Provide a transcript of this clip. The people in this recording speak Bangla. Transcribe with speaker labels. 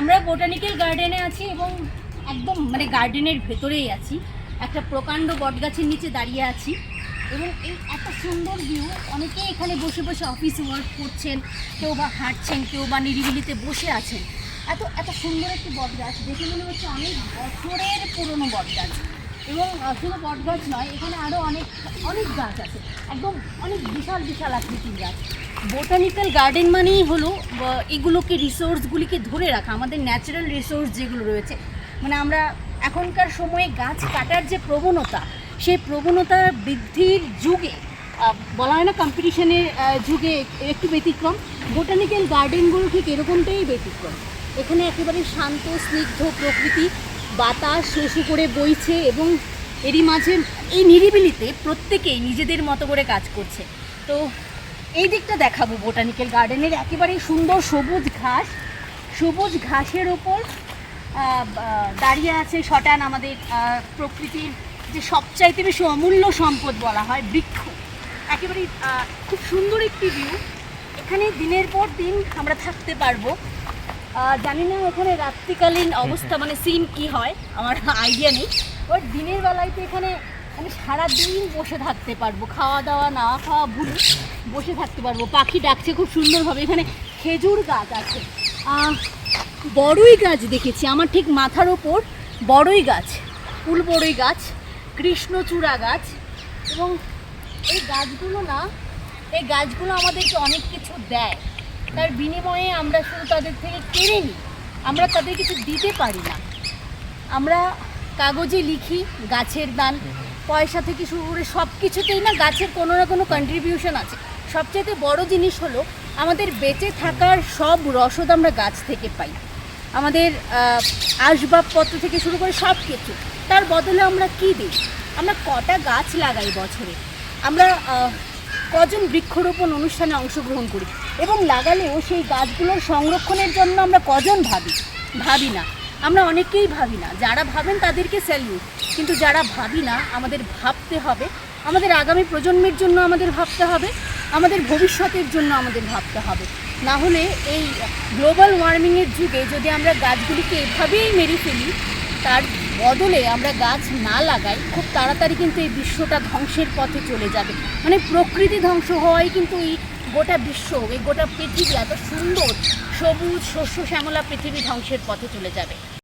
Speaker 1: আমরা বোটানিক্যাল গার্ডেনে আছি এবং একদম মানে গার্ডেনের ভেতরেই আছি। একটা প্রকাণ্ড বটগাছের নিচে দাঁড়িয়ে আছি এবং এই এত সুন্দর ভিউ। অনেকেই এখানে বসে বসে অফিস ওয়ার্ক করছেন, কেউ বা হাঁটছেন, কেউ বা নিরিবিলিতে বসে আছেন। এত এত সুন্দর একটি বটগাছ দেখে মনে হচ্ছে অনেক বছরের পুরনো বটগাছ। এবং শুধু বটগাছ নয়, এখানে আরও অনেক অনেক গাছ আছে, একদম অনেক বিশাল বিশাল আকৃতির গাছ। বোটানিক্যাল গার্ডেন মানেই হলো এগুলোকে রিসোর্সগুলিকে ধরে রাখা, আমাদের ন্যাচারাল রিসোর্স যেগুলো রয়েছে। মানে আমরা এখনকার সময়ে গাছ কাটার যে প্রবণতা, সেই প্রবণতা বৃদ্ধির যুগে বলা হয় না কম্পিটিশনের যুগে একটু ব্যতিক্রম, বোটানিক্যাল গার্ডেনগুলো ঠিক এরকমটাই ব্যতিক্রম। এখানে একেবারে শান্ত স্নিগ্ধ প্রকৃতি, বাতাস শোষু করে বইছে এবং এরই মাঝে এই নিরিবিলিতে প্রত্যেকেই নিজেদের মতো করে কাজ করছে। তো এই দিকটা দেখাবো বোটানিক্যাল গার্ডেনের। একেবারে সুন্দর সবুজ ঘাসের ওপর দাঁড়িয়ে আছে শটান, আমাদের প্রকৃতির যে সবচাইতে বেশি অমূল্য সম্পদ বলা হয় বৃক্ষ। একেবারে খুব সুন্দর একটি ভিউ। এখানে দিনের পর দিন আমরা থাকতে পারবো। জানি না এখানে রাত্রিকালীন অবস্থা মানে সিন কি হয়, আমার আইডিয়া নেই। বাট দিনের বেলায় তো এখানে আমি সারাদিন বসে থাকতে পারবো, খাওয়া দাওয়া না খাওয়া ভুলে বসে থাকতে পারবো। পাখি ডাকছে খুব সুন্দরভাবে। এখানে খেজুর গাছ আছে, বড়ই গাছ দেখেছি আমার ঠিক মাথার ওপর, বড়ই গাছ, ফুল বড়ই গাছ, কৃষ্ণচূড়া গাছ। এবং এই গাছগুলো আমাদেরকে অনেক কিছু দেয়, তার বিনিময়ে আমরা শুধু তাদের থেকে কেড়ে নিই, আমরা তাদের কিছু দিতে পারি না। আমরা কাগজে লিখি গাছের দান, পয়সা থেকে শুরু করে সব কিছুতেই না গাছের কোনো না কোনো কন্ট্রিবিউশন আছে। সবচেয়ে বড় জিনিস হলো আমাদের বেঁচে থাকার সব রসদ আমরা গাছ থেকে পাই। আমাদের আসবাবপত্র থেকে শুরু করে সব কিছু, তার বদলে আমরা কী দিই? আমরা কটা গাছ লাগাই বছরে? আমরা কজন বৃক্ষরোপণ অনুষ্ঠানে অংশগ্রহণ করি? এবং লাগালেও সেই গাছগুলোর সংরক্ষণের জন্য আমরা কজন ভাবি না। আমরা অনেকেই ভাবি না। যারা ভাবেন তাদেরকে স্যালিউট, কিন্তু যারা ভাবি না, আমাদের ভাবতে হবে। আমাদের আগামী প্রজন্মের জন্য আমাদের ভাবতে হবে, আমাদের ভবিষ্যতের জন্য আমাদের ভাবতে হবে। না হলে এই গ্লোবাল ওয়ার্মিংয়ের যুগে যদি আমরা গাছগুলিকে এভাবেই মেরে ফেলি, তার বদলে আমরা গাছ না লাগাই, খুব তাড়াতাড়ি কিন্তু এই বিশ্বটা ধ্বংসের পথে চলে যাবে। মানে প্রকৃতি ধ্বংস হওয়াই কিন্তু এই গোটা বিশ্ব, এই গোটা পৃথিবী, এত সুন্দর সবুজ শস্য শ্যামলা পৃথিবী ধ্বংসের পথে চলে যাবে।